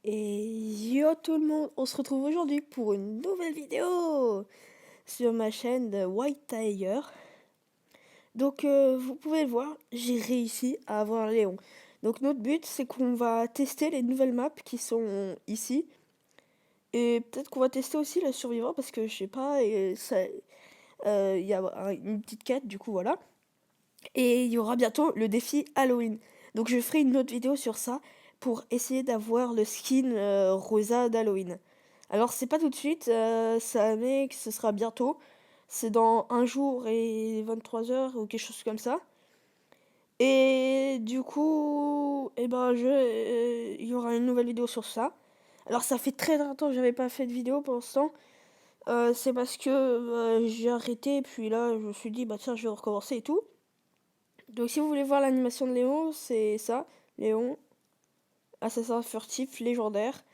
Et yo tout le monde, on se retrouve aujourd'hui pour une nouvelle vidéo sur ma chaîne de White Tiger. Donc vous pouvez le voir, j'ai réussi à avoir Léon. Donc notre but c'est qu'on va tester les nouvelles maps qui sont ici. Et peut-être qu'on va tester aussi le survivant parce que je sais pas, il y a une petite quête du coup voilà. Et il y aura bientôt le défi Halloween. Donc je ferai une autre vidéo sur ça pour essayer d'avoir le skin rosa d'Halloween. Alors c'est pas tout de suite, mais que ce sera bientôt. C'est dans un jour et 23 heures ou quelque chose comme ça. Et du coup, il y aura une nouvelle vidéo sur ça. Alors ça fait très longtemps que j'avais pas fait de vidéo pour l'instant. C'est parce que j'ai arrêté, puis là je me suis dit bah tiens je vais recommencer et tout. Donc si vous voulez voir l'animation de Léon, c'est ça. Léon, assassin furtif, légendaire.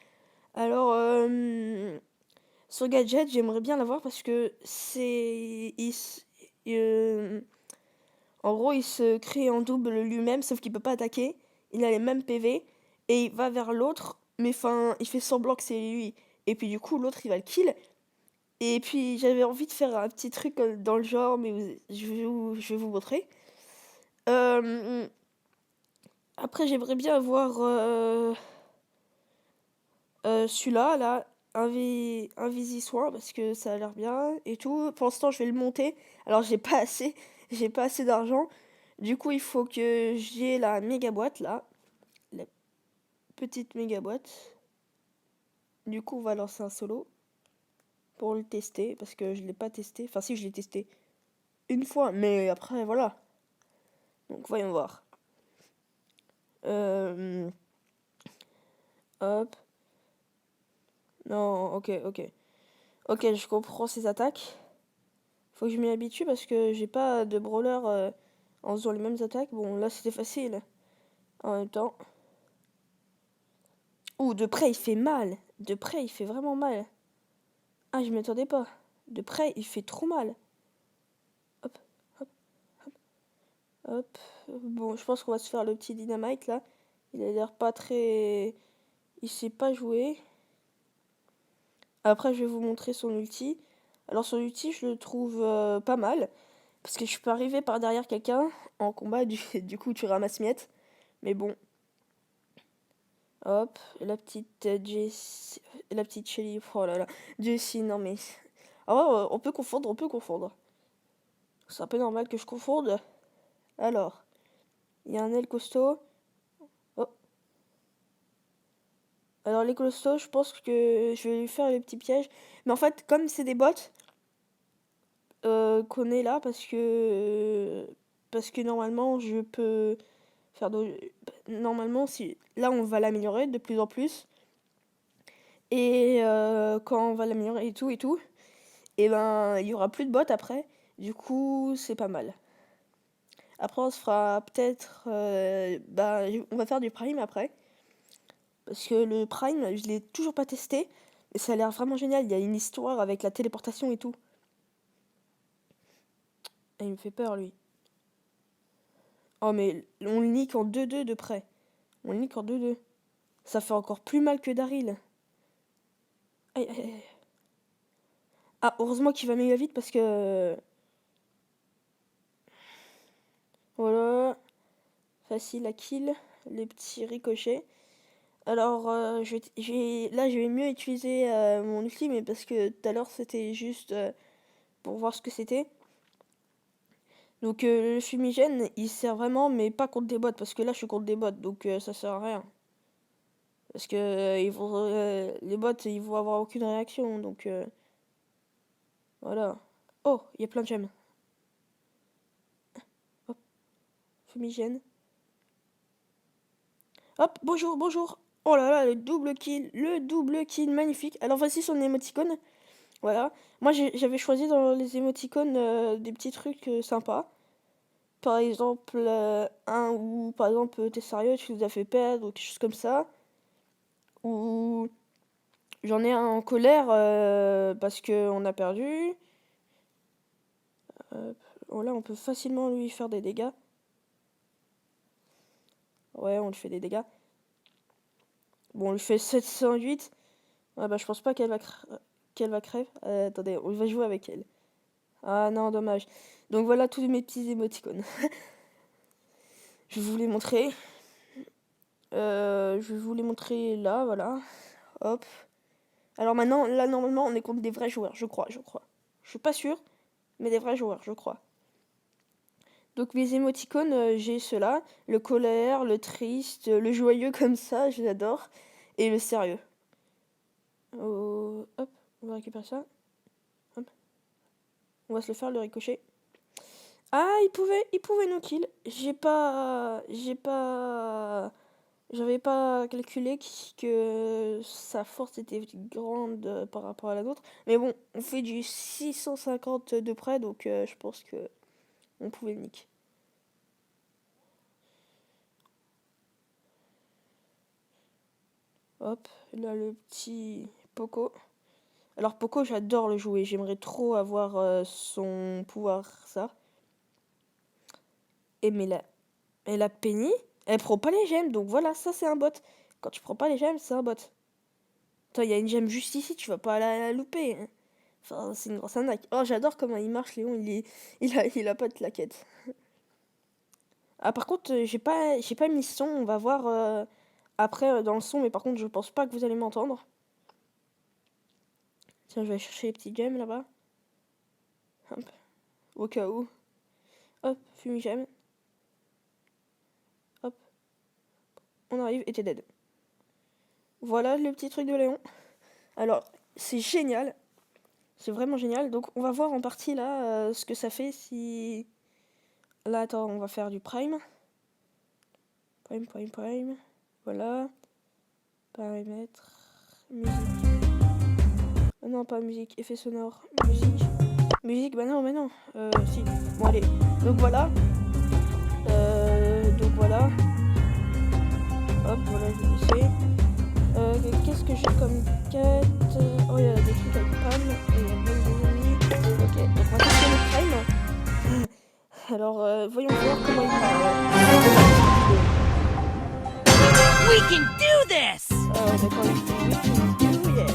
Alors, sur Gadget, j'aimerais bien l'avoir parce que euh, en gros, il se crée en double lui-même, sauf qu'il peut pas attaquer. Il a les mêmes PV, et il va vers l'autre, mais enfin, il fait semblant que c'est lui. Et puis du coup, l'autre, il va le kill. Et puis j'avais envie de faire un petit truc dans le genre, mais je vais vous montrer. Euh, Après, j'aimerais bien avoir celui-là, là, Invisi-Soin, parce que ça a l'air bien et tout. Pour l'instant, je vais le monter. Alors, j'ai pas assez d'argent. Du coup, il faut que j'ai la méga boîte, là. La petite méga boîte. Du coup, on va lancer un solo pour le tester, parce que je l'ai pas testé. Enfin, si, je l'ai testé une fois, mais après, voilà. Donc, voyons voir. Euh, Hop. Non, ok, ok. Ok, je comprends ces attaques. Faut que je m'y habitue parce que j'ai pas de brawler en faisant les mêmes attaques. Bon, là c'était facile. En même temps. Ouh, de près il fait mal. De près il fait vraiment mal. Ah, je m'y attendais pas. De près il fait trop mal. Hop, hop, hop. Bon, je pense qu'on va se faire le petit dynamite là. Il a l'air pas très. Il sait pas jouer. Après, je vais vous montrer son ulti. Alors, son ulti, je le trouve pas mal. Parce que je peux arriver par derrière quelqu'un en combat. Du coup, tu ramasses miettes. Mais bon. Hop, la petite Jessie, la petite Shelly, oh là là, Jessie, non mais... Ah ouais, on peut confondre, on peut confondre. C'est un peu normal que je confonde. Alors, il y a un aile costaud. Oh. Alors les costauds, je pense que je vais lui faire les petits pièges. Mais en fait, comme c'est des bots qu'on est là, parce que normalement, je peux faire de... Normalement, si là, on va l'améliorer de plus en plus. Et quand on va l'améliorer et tout, et ben il y aura plus de bots après. Du coup, c'est pas mal. Après, on se fera peut-être. On va faire du Prime après. Parce que le Prime, je l'ai toujours pas testé. Et ça a l'air vraiment génial. Il y a une histoire avec la téléportation et tout. Et il me fait peur, lui. Oh, mais on le nique en 2-2 de près. On le nique en 2-2. Ça fait encore plus mal que Daryl. Aïe, aïe, aïe. Ah, heureusement qu'il va méga vite parce que. Voilà. Facile à kill. Les petits ricochets. Alors, là, je vais mieux utiliser mon ulti, mais parce que tout à l'heure, c'était juste pour voir ce que c'était. Donc, le fumigène, il sert vraiment, mais pas contre des bots, parce que là, je suis contre des bots, donc ça sert à rien. Parce que les bots, ils vont avoir aucune réaction, donc voilà. Oh, il y a plein de gemmes. Hop, fumigène. Hop, bonjour, bonjour. Oh là là, le double kill, magnifique. Alors, voici son émoticône. Voilà. Moi, j'avais choisi dans les émoticônes des petits trucs sympas. Par exemple, par exemple, t'es sérieux, tu nous as fait perdre, ou quelque chose comme ça. Ou j'en ai un en colère parce qu'on a perdu. Oh là, on peut facilement lui faire des dégâts. Ouais, on lui fait des dégâts. Bon, on lui fait 708. Ah bah je pense pas qu'elle va crève. Attendez, on va jouer avec elle. Ah non, dommage. Donc voilà tous mes petits émoticônes. Je vais vous les montrer. Je vais vous les montrer là, voilà. Hop. Alors maintenant, là normalement on est contre des vrais joueurs, je crois. Je suis pas sûr, mais des vrais joueurs, je crois. Donc mes émoticônes, j'ai ceux-là. Le colère, le triste, le joyeux comme ça, je l'adore. Et le sérieux. Oh, hop, on va récupérer ça. Hop. On va se le faire, le ricochet. Ah, il pouvait nous kill. J'avais pas calculé que sa force était grande par rapport à la nôtre. Mais bon, on fait du 650 de près, donc je pense que on pouvait le nick. Hop, là le petit Poco. Alors Poco, j'adore le jouer. J'aimerais trop avoir son pouvoir, ça. Et mais la Penny, elle prend pas les gemmes, donc voilà, ça c'est un bot. Quand tu prends pas les gemmes, c'est un bot. Toi, il y a une gemme juste ici, tu vas pas la louper. Hein. Enfin, c'est une grosse arnaque. Oh, j'adore comment il marche, Léon. Il a pas de claquette. Ah, par contre, j'ai pas mis son. On va voir après dans le son, mais par contre, je pense pas que vous allez m'entendre. Tiens, je vais chercher les petits gemmes là-bas. Hop. Au cas où. Hop, fumigème. Hop. On arrive et t'es dead. Voilà le petit truc de Léon. Alors, c'est génial. C'est vraiment génial. Donc, on va voir en partie là ce que ça fait si. Là, attends, on va faire du prime. Prime. Voilà. Paramètres. Musique. Oh non, pas musique. Effet sonore. Musique, bah non, mais non. Si. Bon, allez. Donc voilà. Hop, voilà, je vais laisser. Qu'est-ce que j'ai comme quête? Oh, il y a des trucs avec Pam. Et il y a même des ennemis. Ok, donc on va tester le prime. Alors, voyons voir comment il parle. We can do this! D'accord, we can do this.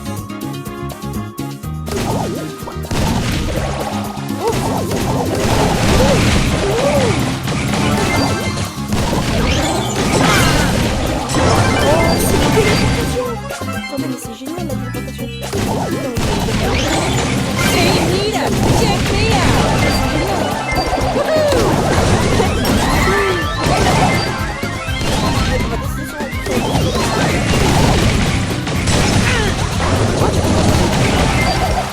Attendez, mais c'est génial la téléportation. Hey, Nita! Check me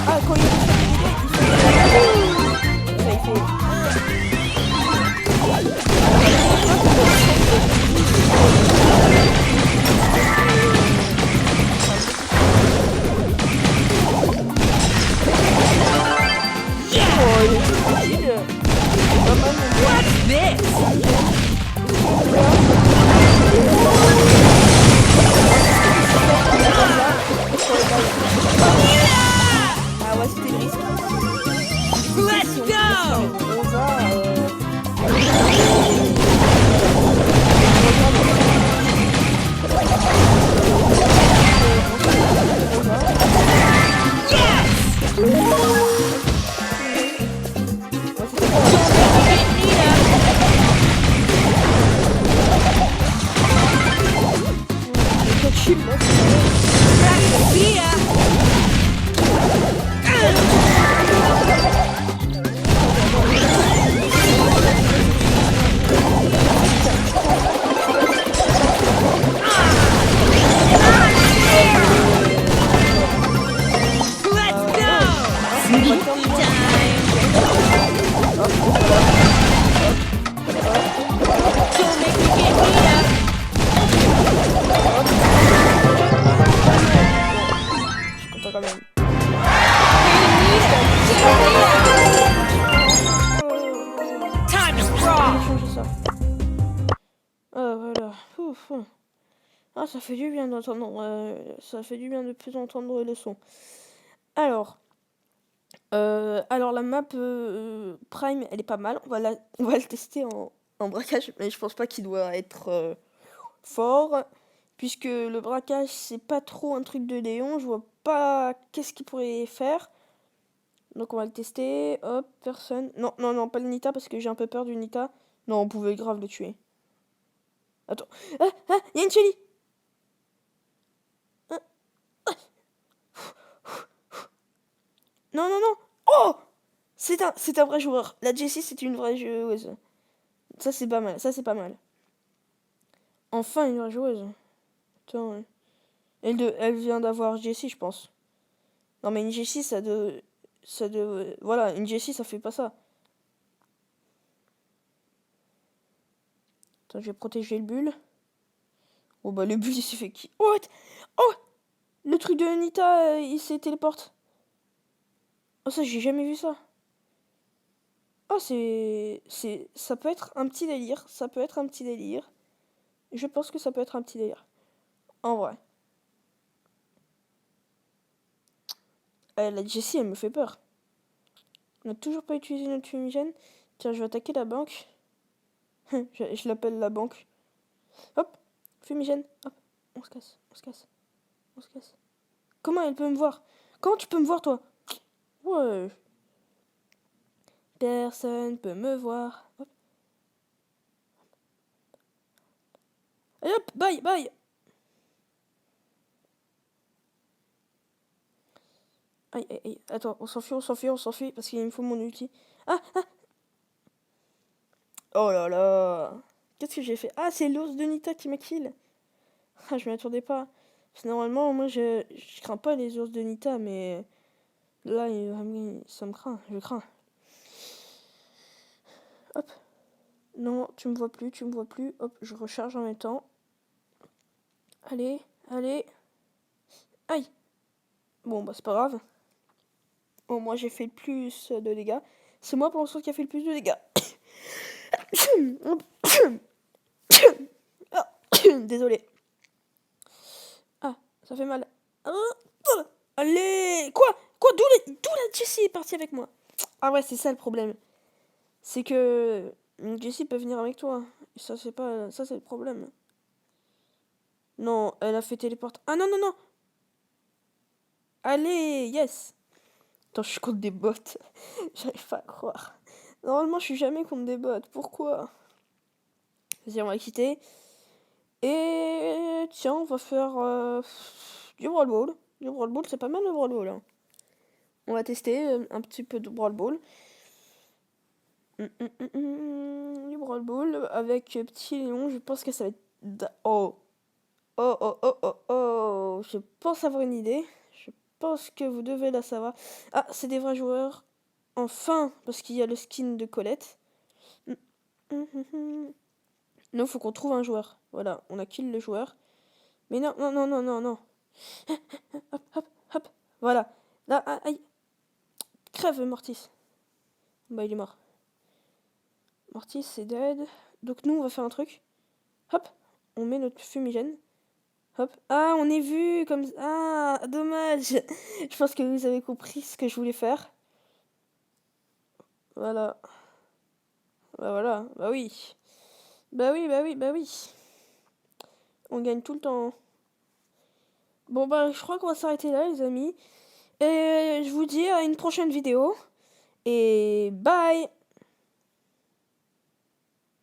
Ah, quand il What's this? Ah ouais, c'était le risque. Let's go! On va... Ah, ça fait du bien d'entendre, ça fait du bien de plus entendre le son. Alors la map Prime, elle est pas mal. On va le tester en braquage, mais je pense pas qu'il doit être fort. Puisque le braquage, c'est pas trop un truc de Léon. Je vois pas qu'est-ce qu'il pourrait faire. Donc on va le tester. Hop, personne. Non, non, non, pas le Nita parce que j'ai un peu peur du Nita. Non, on pouvait grave le tuer. Attends. Ah, ah, il y a une Shelly. Ah, ah. Non, non, non. Oh, c'est un vrai joueur. La Jessie, c'est une vraie joueuse. Ça, c'est pas mal. Ça, c'est pas mal. Enfin, une vraie joueuse. Attends, ouais. Elle vient d'avoir Jessie, je pense. Non, mais une Jessie, voilà, une Jessie, ça fait pas ça. Attends, je vais protéger le bulle. Oh, bah, le bulle, il s'est fait qui? What? Oh! Le truc de Nita, il s'est téléporte. Oh, ça, j'ai jamais vu ça. Oh, ça peut être un petit délire. Ça peut être un petit délire. Je pense que ça peut être un petit délire. En vrai. La Jessie, elle me fait peur. On n'a toujours pas utilisé notre fumigène. Tiens, je vais attaquer la banque. je l'appelle la banque. Hop, fumigène. Hop, on se casse, on se casse, on se casse. Comment elle peut me voir? Comment tu peux me voir, toi? Ouais. Personne peut me voir. Hop. Allez hop, bye, bye. Aïe, aïe, aïe. Attends, on s'enfuit, on s'enfuit, on s'enfuit parce qu'il me faut mon ulti. Ah, ah. Oh là là. Qu'est-ce que j'ai fait? Ah, c'est l'ours de Nita qui m'a kill. Ah, je m'y attendais pas. Parce que normalement, moi, je crains pas les ours de Nita, mais là, ça me craint. Je crains. Hop. Non, tu me vois plus, tu me vois plus. Hop, je recharge en même temps. Allez, allez. Aïe. Bon, bah, c'est pas grave. Bon, moi, j'ai fait le plus de dégâts. C'est moi, pour l'instant, qui a fait le plus de dégâts. Ah, désolé. Ah, ça fait mal. Allez. Quoi? D'où la Jessie est partie avec moi? Ah ouais, c'est ça le problème. C'est que Jessie peut venir avec toi. Ça, c'est pas... Ça, c'est le problème. Non, elle a fait téléporter. Ah non, non, non. Allez, yes. Attends, je suis contre des bots. J'arrive pas à croire. Normalement, je suis jamais contre des bots. Pourquoi? Vas-y, on va quitter. Et tiens, on va faire du Brawl Ball. Du Brawl Ball, c'est pas mal le Brawl Ball. Hein. On va tester un petit peu de Brawl Ball. Du Brawl Ball avec Petit Léon. Je pense que ça va être... Oh. Oh, oh, oh, oh, oh. Je pense avoir une idée. Je pense que vous devez la savoir. Ah, c'est des vrais joueurs. Enfin, parce qu'il y a le skin de Colette. Non, faut qu'on trouve un joueur. Voilà, on a kill le joueur. Mais non, non, non, non, non, non. Hop, hop, hop. Voilà. Là, aïe. Crève, Mortis. Bah, il est mort. Mortis, c'est dead. Donc, nous, on va faire un truc. Hop. On met notre fumigène. Hop. Ah, on est vu comme... Ah, dommage. Je pense que vous avez compris ce que je voulais faire. Voilà. Bah, voilà. Bah oui. Bah oui, bah oui, bah oui. On gagne tout le temps. Bon, bah, je crois qu'on va s'arrêter là, les amis. Et je vous dis à une prochaine vidéo. Et bye!